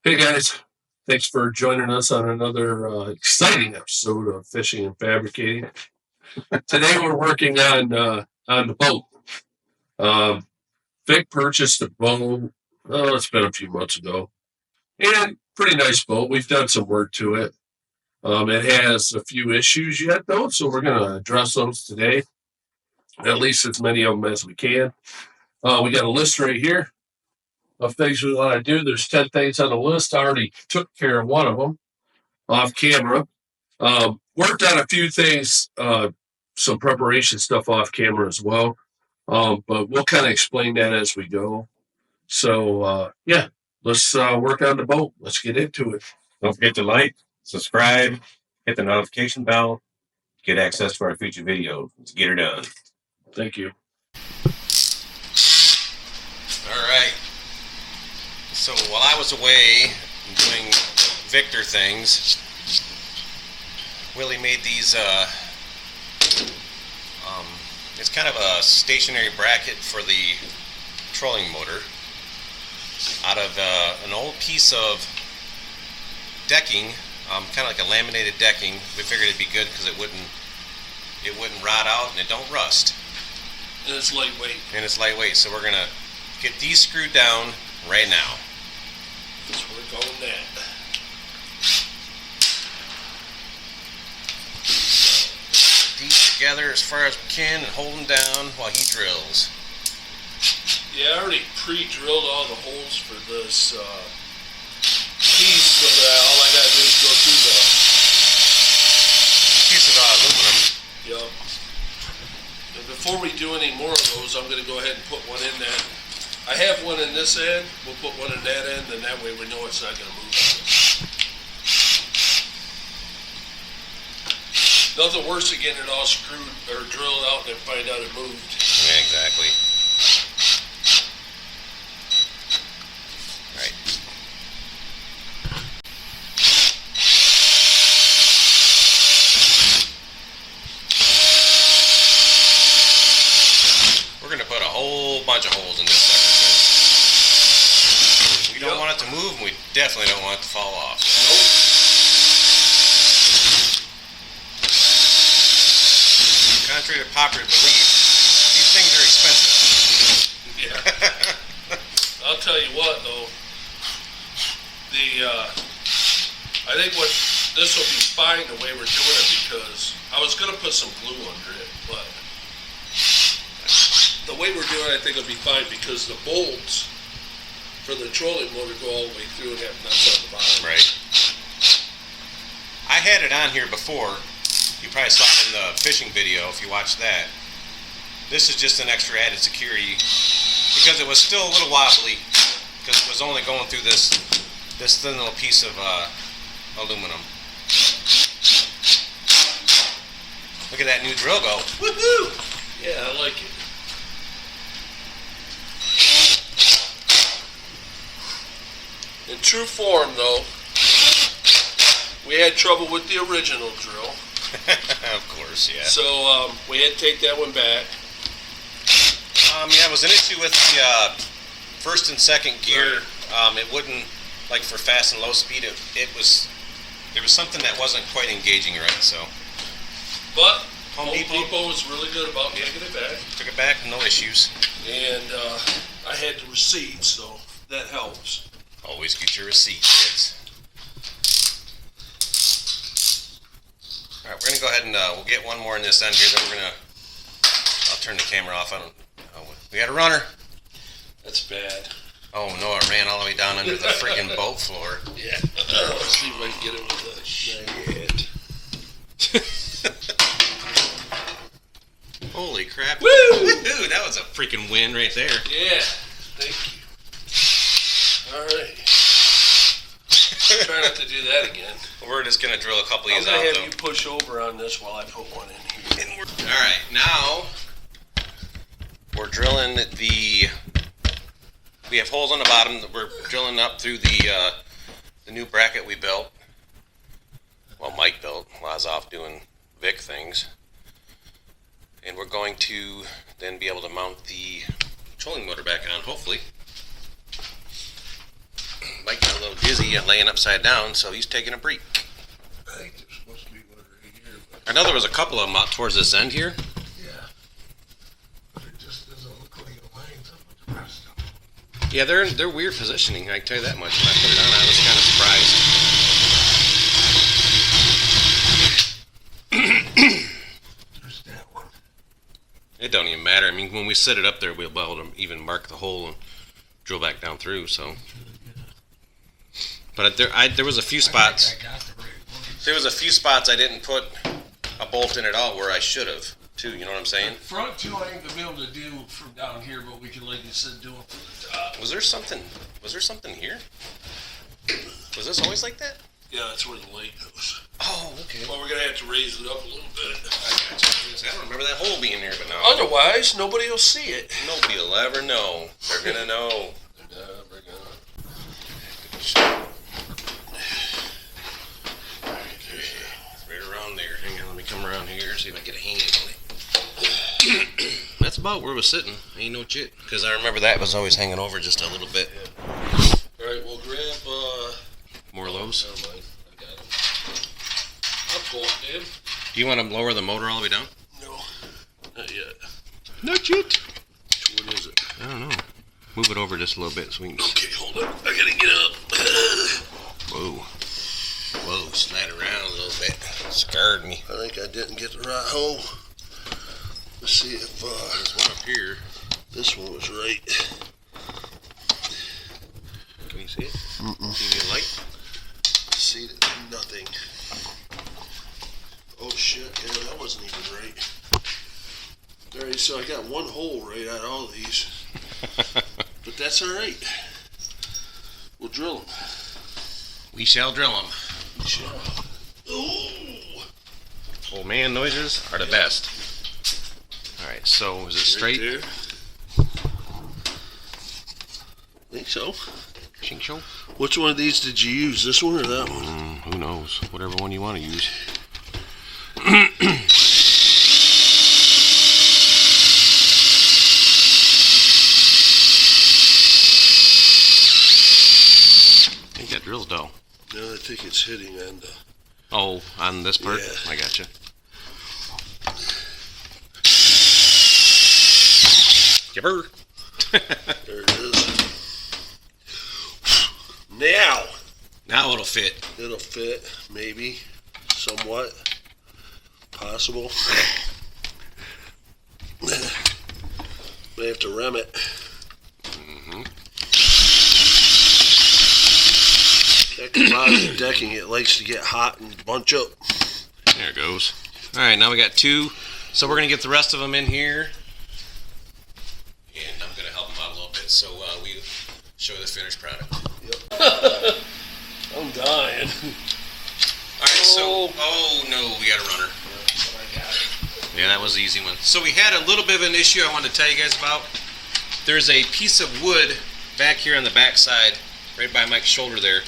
Hey guys, thanks for joining us on another exciting episode of Fishing and Fabricating. Today we're working on the boat. Um, Vic purchased a boat. Oh, it's been a few months ago, and pretty nice boat. We've done some work to it. It has a few issues yet though, so we're going to address those today. At least as many of them as we can. We got a list right here of things we want to do. There's 10 things on the list. I already took care of one of them off camera. Worked on a few things, some preparation stuff off camera as well. But we'll kind of explain that as we go. So, yeah, let's work on the boat. Let's get into it. Don't forget to like, subscribe, hit the notification bell, get access to our future videos. Let's get her done. Thank you. All right. So while I was away doing Victor things, Willie made these, it's kind of a stationary bracket for the trolling motor out of an old piece of decking, kind of like a laminated decking. We figured it'd be good because it wouldn't rot out and it don't rust. And it's lightweight. So we're gonna get these screwed down right now. So we're going that. These together as far as we can and hold them down while he drills. Yeah, I already pre-drilled all the holes for this piece, so that all I gotta do is go through Piece of aluminum. Yep. And before we do any more of those, I'm gonna go ahead and put one in that. I have one in this end. We'll put one in that end, and that way we know it's not gonna move on us. Nothing worse than getting it all screwed or drilled out and then find out it moved. Yeah, exactly. Right. We're gonna put a whole bunch of holes in this sucker. We don't want it to move, and we definitely don't want it to fall off. Nope. Contrary to popular belief, these things are expensive. Yeah. I'll tell you what, though. I think this will be fine the way we're doing it, because I was gonna put some glue under it, but the way we're doing it, I think it'll be fine because the bolts for the trolling motor go all the way through and have nuts on the bottom. Right. I had it on here before. You probably saw it in the fishing video if you watched that. This is just an extra added security because it was still a little wobbly because it was only going through this thin little piece of aluminum. Look at that new drill go. Woohoo! Yeah, I like it. In true form, though, we had trouble with the original drill. Of course, yeah. So we had to take that one back. Yeah, it was an issue with the first and second gear. It wouldn't, like for fast and low speed, there was something that wasn't quite engaging right, so. But Home Depot was really good about taking it back. Took it back, no issues. And I had the receipt, so that helps. Always get your receipt, kids. Alright, we're going to go ahead and we'll get one more in this end here, then we're going to, I'll turn the camera off. We got a runner. That's bad. Oh no, it ran all the way down under the freaking boat floor. Yeah. Let's see if I can get it with the Holy crap. Woo! Woo-hoo, that was a freaking win right there. Yeah, thank you. Alright. Try not to do that again. We're just going to drill a couple of I'm these going out, to have though. you push over on this while I put one in here. Alright, now we're drilling we have holes on the bottom that we're drilling up through the new bracket we built. Well, Mike built while I was off doing Vic things. And we're going to then be able to mount the trolling motor back on, hopefully. Mike got a little dizzy and laying upside down, so he's taking a break. I think there's supposed to be one right here, but I know there was a couple of them out towards this end here. yeah. But it just doesn't look like it lines up with the rest of them. Yeah, they're weird positioning. I can tell you that much. When I put it on, I was kind of surprised. There's that one. It don't even matter. I mean, when we set it up there, we'll be able to even mark the hole and drill back down through. So, but there was a few spots. I got the right one. There was a few spots I didn't put a bolt in at all where I should have, too. You know what I'm saying? Front two I ain't gonna be able to do from down here, but we can, like you said, do it from the top. Was there something here? Was this always like that? Yeah, that's where the light goes. Oh, okay. Well, we're gonna have to raise it up a little bit. I don't remember that hole being there, but now Otherwise, nobody will see it. nobody will ever know. They're gonna know. They're never gonna. Right around there. Hang on, let me come around here, see if I get a hand on it. That's about where it was sitting. Ain't no shit. Because I remember that was always hanging over just a little bit. All right, we'll grab. More lows. Never mind. I got him. I'll pull it, Dan. Do you want to lower the motor all the way down? No, not yet. Not yet. Which one is it? I don't know. Move it over just a little bit so we can. Okay, hold on. I gotta get up. Whoa. Whoa, slide around a little bit. Scared me. I think I didn't get the right hole. Let's see if There's one up here. this one was right. Can you see it? Mm-mm. Can you get a light? See nothing. Oh shit! Yeah, that wasn't even right. All right, so I got one hole right out of all these, but that's all right. We'll drill them. We shall drill them. We shall. Ooh. Old man noises are the best. All right, so is it straight? Right there. Think so. Ching chong? Which one of these did you use? This one or that one? Who knows? Whatever one you want to use. I think that drill's dull. No, I think it's hitting on the. Oh, on this part? Yeah. I gotcha. Jibber. There it is. Now Now it'll fit. it'll fit, maybe, somewhat, possible. May have to ram it. That composite decking, it likes to get hot and bunch up. There it goes. All right, now we got two. So we're going to get the rest of them in here. And I'm going to help them out a little bit so we show the finished product. I'm dying. All right, so, oh no, we got a runner. Yeah, that was the easy one. So we had a little bit of an issue I wanted to tell you guys about. There's a piece of wood back here on the back side, right by Mike's shoulder there,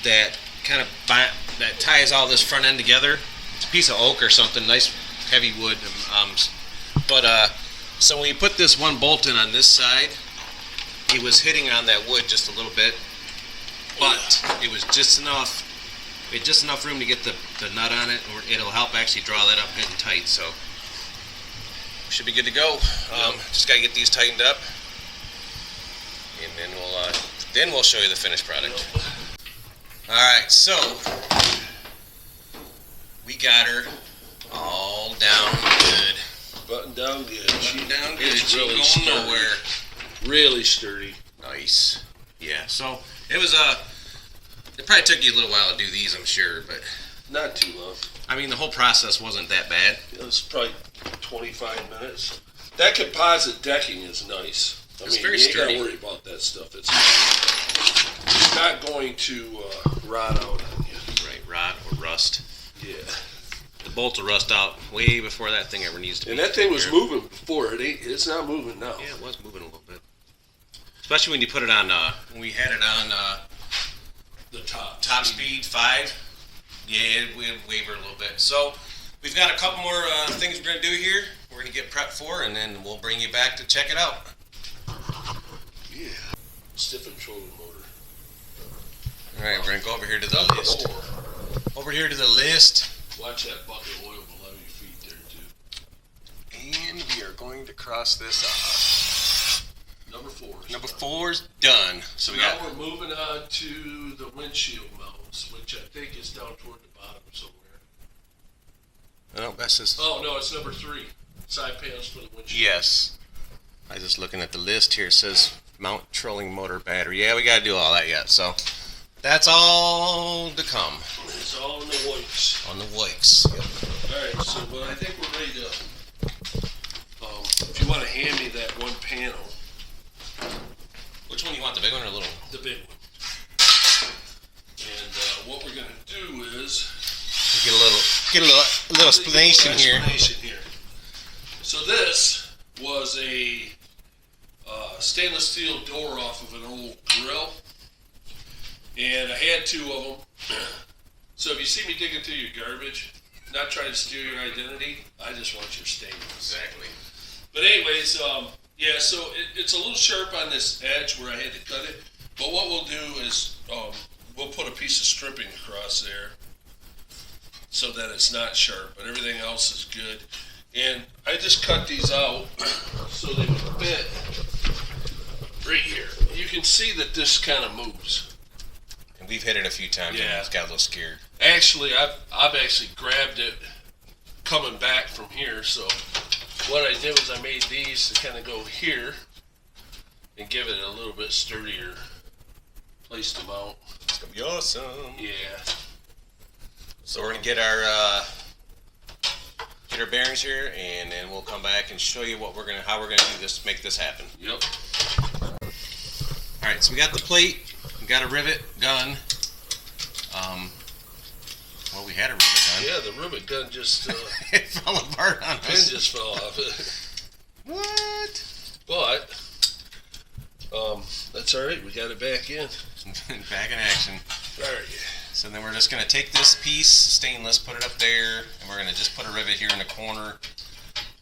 that kind of that ties all this front end together. It's a piece of oak or something, nice heavy wood. So when you put this one bolt in on this side, it was hitting on that wood just a little bit, but it was just enough. We had just enough room to get the nut on it, or it'll help actually draw that up good and tight. So we should be good to go. Just gotta get these tightened up, and then we'll show you the finished product. All right, so we got her all down good. Button down good. Button down good. It's She really going sturdy. nowhere. Really sturdy. Nice. Yeah. So it was It probably took you a little while to do these, I'm sure, but Not too long. I mean the whole process wasn't that bad. It was probably 25 minutes. That composite decking is nice. It's you very ain't sturdy. gotta worry about that stuff. It's not going to rot out on you. Right, rot or rust. Yeah. The bolt will rust out way before that thing ever needs to be. And that thing was repaired. moving before. It's not moving now. Yeah, it was moving a little bit. Especially when you put it on, when we had it on The top. top speed 5. Yeah, it would waver a little bit. So we've got a couple more things we're going to do here. We're going to get prepped for, and then we'll bring you back to check it out. Yeah. Stiffened shoulder motor. We're gonna go over here to the list. Over here to the list. Watch that bucket of oil below your feet there too. And we are going to cross this off. Number 4. Number 4's done. So we now got. we're moving on to the windshield mounts, which I think is down toward the bottom somewhere. No, that's just. Oh no, it's number 3. Side panels for the windshield. Yes. I was just looking at the list here. It says mount trolling motor battery. Yeah, we got to do all that yet. So that's all to come It's all in the works. on the Wikes. Yep. All right, so I think we're ready to. If you want to hand me that one panel, Which one do you want, the big one or the little one? the big one. And what we're gonna do is Get a little explanation here. Explanation here. So this was a stainless steel door off of an old grill, and I had 2 of them. So if you see me digging through your garbage, not trying to steal your identity, I just want your stainless. Exactly. But anyways, yeah, so it's a little sharp on this edge where I had to cut it. But what we'll do is we'll put a piece of stripping across there so that it's not sharp, but everything else is good. And I just cut these out so they would fit right here. You can see that this kind of moves. And we've hit it a few times. Yeah. And it's got a little scared. Actually, I've actually grabbed it coming back from here. So what I did was I made these to kind of go here and give it a little bit sturdier place to mount. It's gonna be awesome. Yeah. So we're gonna get our bearings here, and then we'll come back and show you how we're gonna do this, make this happen. Yep. All right, so we got the plate, we got a rivet gun. Well, we had a rivet gun. Yeah, the rivet gun just It fell apart on pin us. just fell off. What? But that's all right. We got it back in. Back in action. All right. So then we're just gonna take this piece, stainless, put it up there, and we're gonna just put a rivet here in the corner.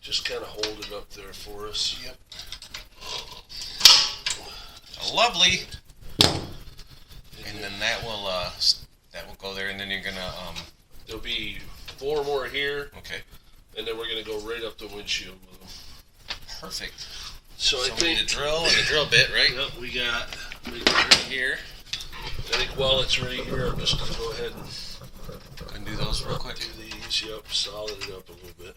Just kind of hold it up there for us. Yep. Lovely. And then that will go there, and then you're gonna There'll be 4 more here, okay, and then we're gonna go right up the windshield with them. perfect. So I So we need a think. drill and a drill bit, right? Yep, we got. Right here. I think while it's right here, I'm just gonna go ahead and Can do those real quick. do these. Yep, solid it up a little bit.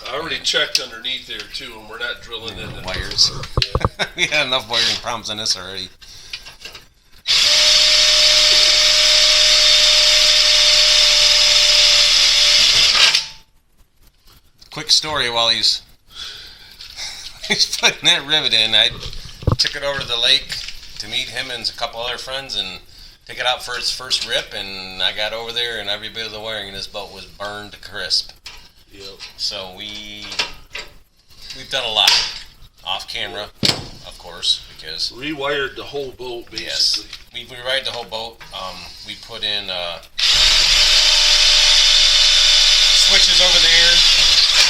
I already checked underneath there too, and we're not drilling in the Wires. Yeah. We had enough wiring problems on this already. Quick story while he's putting that rivet in. I took it over to the lake to meet him and a couple other friends and take it out for its first rip, and I got over there and every bit of the wiring in this boat was burned to crisp. Yep. So we've done a lot off camera, of course, because Rewired the whole boat basically. we rewrite the whole boat. We put in switches over there,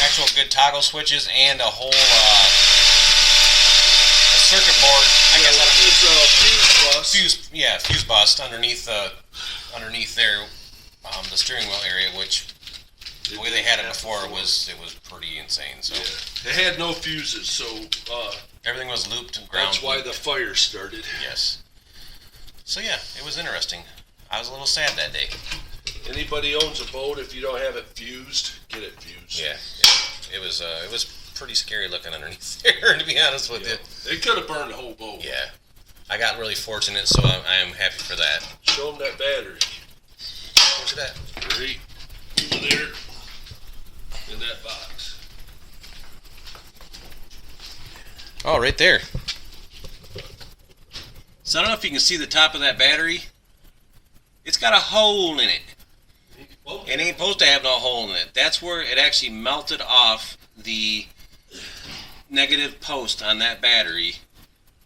actual good toggle switches, and a whole a circuit board. I guess It's a fuse bus. fuse bust underneath there, the steering wheel area, which the way they had it before was pretty insane. So Yeah. It had no fuses, so everything was looped and ground. that's why the fire started. Yes. So yeah, it was interesting. I was a little sad that day. Anybody owns a boat, if you don't have it fused, get it fused. Yeah. It was pretty scary looking underneath there, to be honest with you. It could have burned the whole boat. Yeah. I got really fortunate, so I am happy for that. Show them that battery. Where's it at? Right over there in that box. Oh, right there. So I don't know if you can see the top of that battery. It's got a hole in it. It ain't supposed to have no hole in it. That's where it actually melted off the negative post on that battery.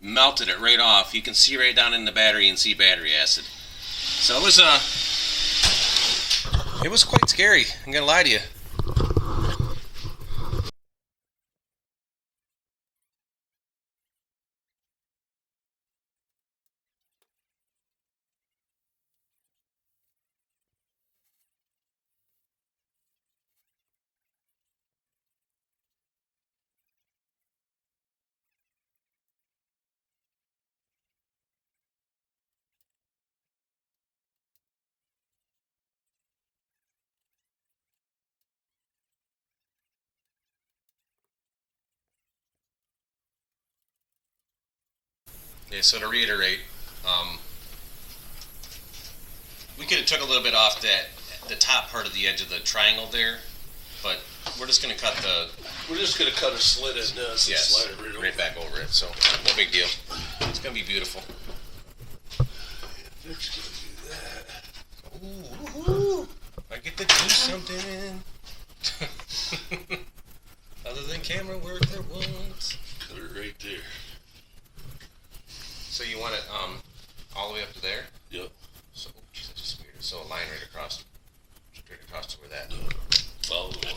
Melted it right off. You can see right down in the battery and see battery acid. So it was quite scary. I'm gonna lie to you. Okay, so to reiterate, we could have took a little bit off the top part of the edge of the triangle there, but we're just going to cut the We're just gonna cut a slit in this and slide it right over. right back over it. So no big deal. It's going to be beautiful. Nick's gonna do that. Ooh, I get to do something other than camera work for once. Cut it right there. So you want it all the way up to there? Yep. So, geez, that's just weird. So a line right across, straight across to where that. Follow the line.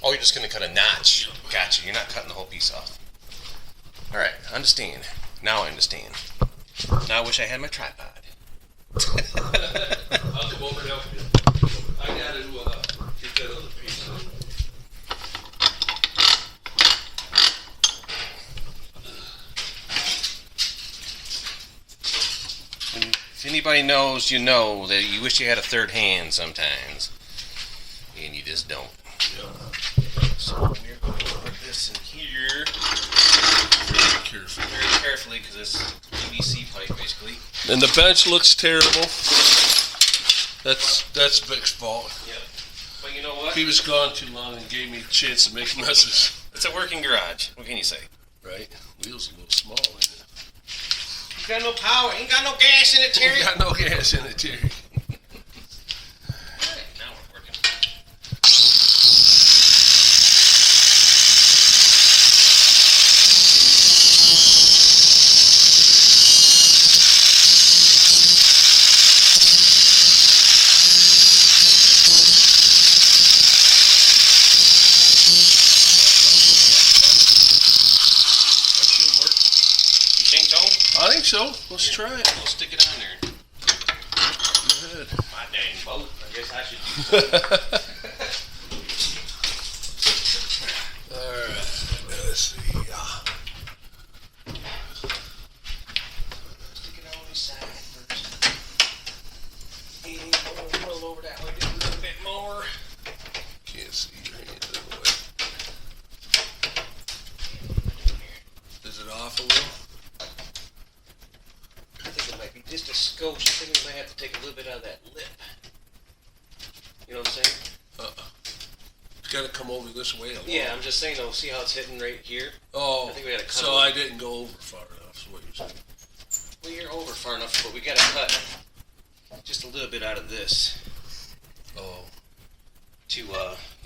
Oh, you're just gonna cut a notch. Gotcha. You're not cutting the whole piece off. All right, understand. Now I understand. Now I wish I had my tripod. I'll come over and help you. I gotta get that other piece of. If anybody knows, you know that you wish you had a third hand sometimes, and you just don't. So we're going to put this in here very carefully because it's PVC pipe basically. And the bench looks terrible. That's Vic's fault. Yep. But you know what? He was gone too long and gave me a chance to make messes. It's a working garage. What can you say? Right? Wheels a little small, ain't it? You got no power. Ain't got no gas in it, Terry. Got no gas in it, Terry. Alright, now we're working. That should work. You think so? I think so. Let's try it. We'll stick it on there. Go ahead. My dang boat. I guess I should Alright, let's see. stick it on this side first. And roll over that way just a little bit more. Can't see your hand in the way. Is it off a little? I think it might be just a skosh. I think we might have to take a little bit out of that lip. You know what I'm saying? It's gotta come over this way a little. Yeah, I'm just saying though, see how it's hitting right here? Oh, I think we gotta cut so it. I didn't go over far enough, is what you're saying. Well, you're over far enough, but we gotta cut just a little bit out of this Oh, to,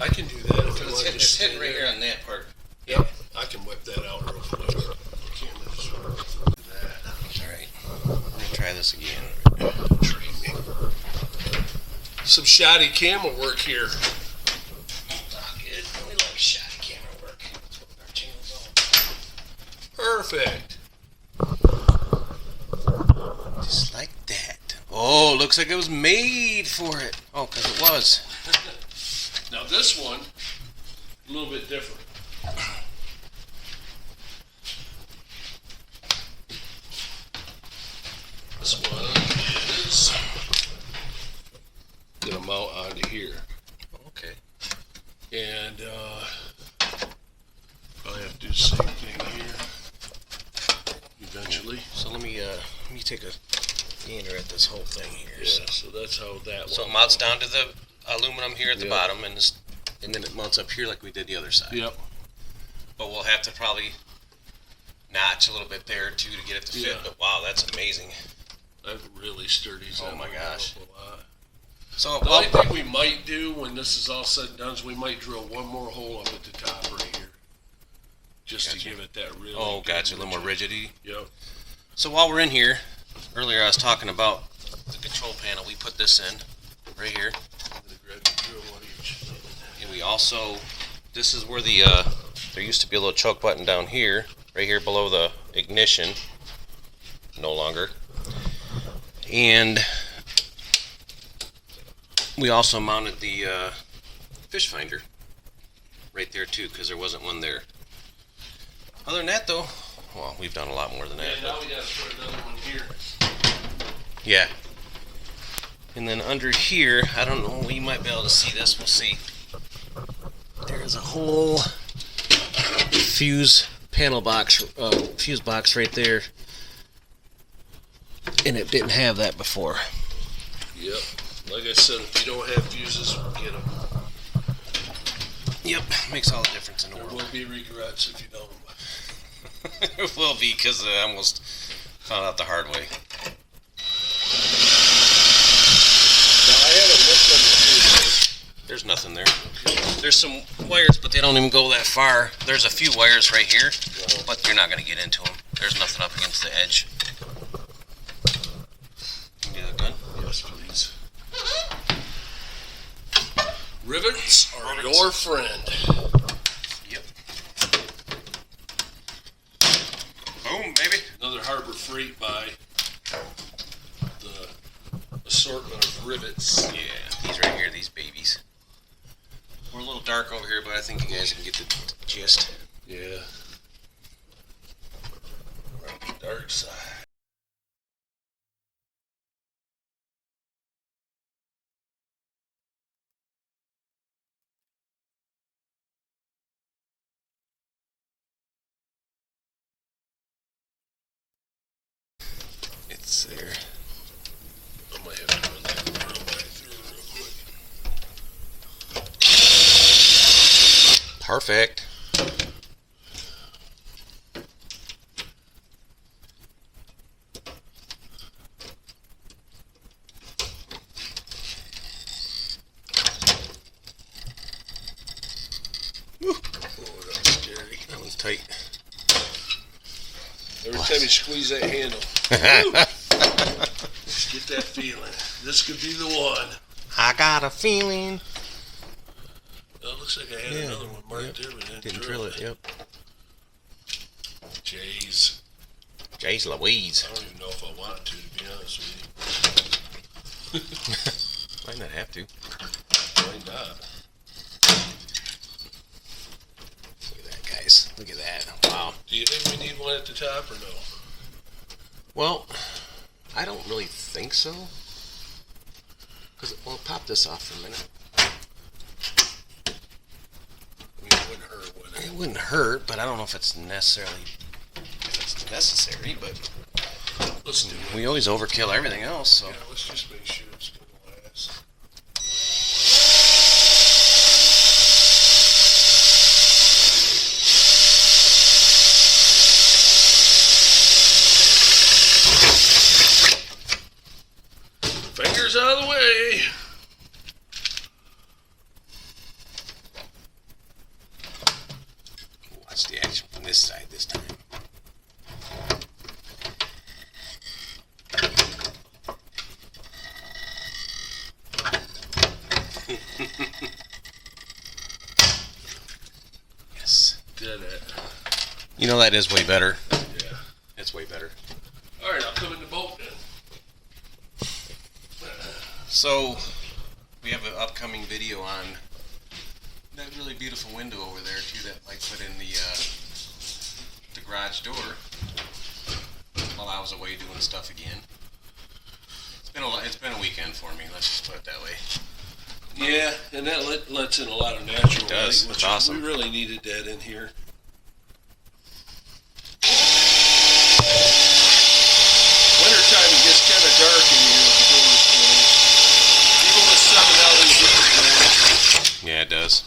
I can do that if you it's want hitting, to it's hitting right here on that part. Yep, I can whip that out real quick. Camera just work through that. Alright, let me try this again. Treat me. Some shoddy camera work here. Oh, good. We like shoddy camera work. That's what our channel's all. Perfect. Just like that. Oh, looks like it was made for it. Oh, because it was. Now this one, a little bit different. This one is gonna mount onto here, Okay. and probably have to do the same thing here eventually. So let me take a gander at this whole thing here. Yeah, so that's how that So one. it mounts down to the aluminum here at the Yep. bottom, and then it mounts up here like we did the other side. Yep. But we'll have to probably notch a little bit there too to get it to fit. Yeah. But wow, that's amazing. That really sturdies. Oh that my one gosh. up a lot. So The only thing we might do when this is all said and done is we might drill one more hole up at the top right here, just Gotcha. to give it that really. oh, good gotcha, a little more rigidity. Yep. So while we're in here, earlier I was talking about the control panel. We put this in right here, I'm gonna grab the drill one each. and we also, this is where the there used to be a little choke button down here, right here below the ignition. No longer. And we also mounted the fish finder right there too, because there wasn't one there. Other than that though, well, we've done a lot more than that. And now we gotta put another one here. Yeah. And then under here, I don't know, you might be able to see this, we'll see. There's a whole fuse panel box, fuse box right there. and it didn't have that before. Yep. Like I said, if you don't have fuses, get them. Yep, makes all the difference in the There world. will be regrets if you don't. It will be, because I almost found out the hard way. Now, I haven't looked on the fuse. There's nothing there. There's some wires, but they don't even go that far. There's a few wires right here, but you're not going to get into them. There's nothing up against the edge. You get that done? Yes, please. Rivets are Rivets. your friend. Yep. Boom, baby. Another Harbor Freight buy. The assortment of rivets. Yeah, these right here, these babies. We're a little dark over here, but I think you guys can get the gist. Yeah. We're on the dark side. It's there. I might have to run that real back through real quick. Perfect. Oh, that was scary. That one's tight. Every time you squeeze that handle, just get that feeling. This could be the one. I got a feeling. Oh, it looks like I had another one marked there, but Didn't drill it, yep. Jeez. Jeez Louise. I don't even know if I want to be honest with Might not have to. you. Why not? Look at that, guys. Look at that. Wow. Do you think we need one at the top or no? Well, I don't really think so. Because, well, pop this off for a minute. I mean, it wouldn't hurt, would it? It wouldn't hurt, but I don't know if it's necessary, but Let's do it. we always overkill everything else, so. Yeah, let's just make sure it's going to last. Fingers out of the way. Watch the action from this side this time. Yes. Did it. You know that is way better. Yeah. It's way better. All right, I'll come in the boat then. So, we have an upcoming video on that really beautiful window over there too that I put in the garage door while I was away doing stuff again. It's been a weekend for me. Let's just put it that way. Yeah, and that lets in a lot of natural It does. light, It's which awesome. we really needed that in here. Wintertime it gets kind of dark in here with the doors closed. Even with 7 LEDs. Yeah, it does.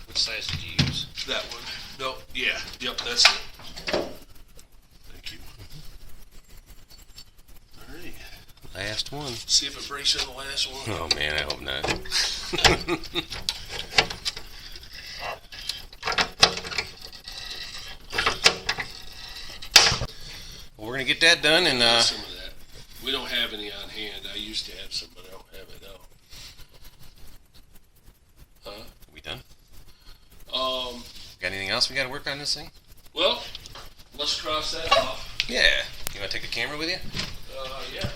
Which size did you use? That one. No, yeah, yep, that's it. Thank you. All right. Last one. See if it breaks in the last one. Oh man, I hope not. Well, we're gonna get that done, and Some of that. We don't have any on hand. I used to have some, but I don't have it now. Huh? we done? Um, Got anything else we got to work on this thing? well, let's cross that off. Yeah. You want to take a camera with you? Yeah.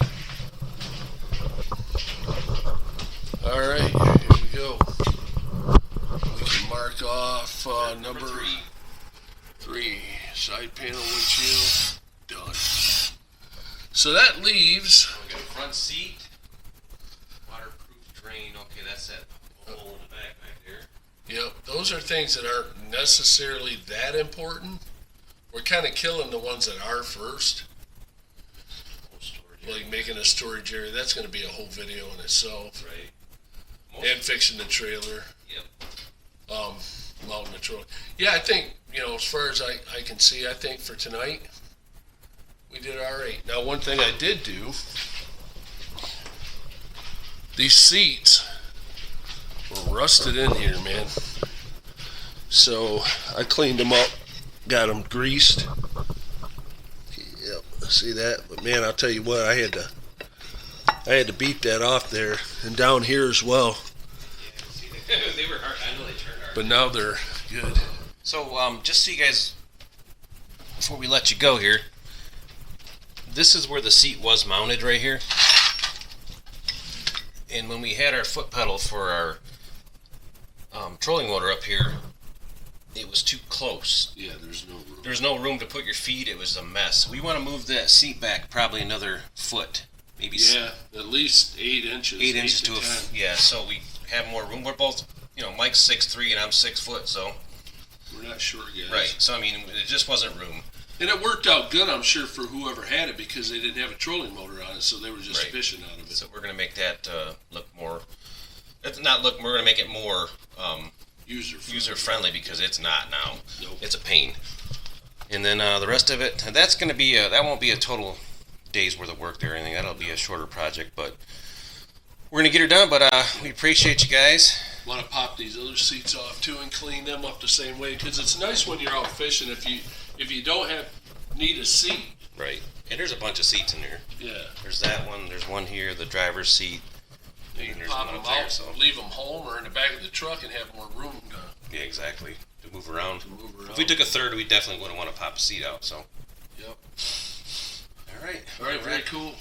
All right, here we go. We can mark off number 3. Side panel windshield. Done. So that leaves. We got a front seat, waterproof drain. Okay, that's that hole in the back there. Yep, those are things that aren't necessarily that important. we're kind of killing the ones that are first. Like making a storage area. That's going to be a whole video in itself. Right. And fixing the trailer. Yep. Mounting the trailer. Yeah, I think, as far as I can see, I think for tonight, we did all right. Now, one thing I did do, these seats were rusted in here, man. So I cleaned them up, got them greased. Yep, see that? But man, I'll tell you what, I had to beat that off there, and down here as well. Yeah, they were hard. I know they turned hard. But now they're good. So, just so you guys, before we let you go here, this is where the seat was mounted right here. And when we had our foot pedal for our trolling motor up here, it was too close. Yeah, there's no room. There's no room to put your feet. It was a mess. We want to move that seat back probably another foot, maybe Yeah, at least 8 inches. 8 inches to 10. yeah. So we have more room. We're both, Mike's 6'3" and I'm 6 foot, so We're not short guys. right. So I mean, it just wasn't room. And it worked out good, I'm sure, for whoever had it because they didn't have a trolling motor on it, so they were just Right. fishing out of it. So we're gonna make that look more. It's not look. We're gonna make it more user friendly because it's not now. Nope. It's a pain. And then the rest of it, that's gonna be that won't be a total day's worth of work there or anything. That'll be a shorter project, but we're gonna get her done. But we appreciate you guys. Want to pop these other seats off too and clean them up the same way because it's nice when you're out fishing if you don't need a seat. Right. And there's a bunch of seats in there. Yeah. There's that one. There's one here, the driver's seat. You can There's pop one them up there, out, so leave them home or in the back of the truck and have more room yeah, exactly. To move around. to move around. If we took a third, we definitely wouldn't want to pop a seat out. So. Yep. All right. All right, very cool.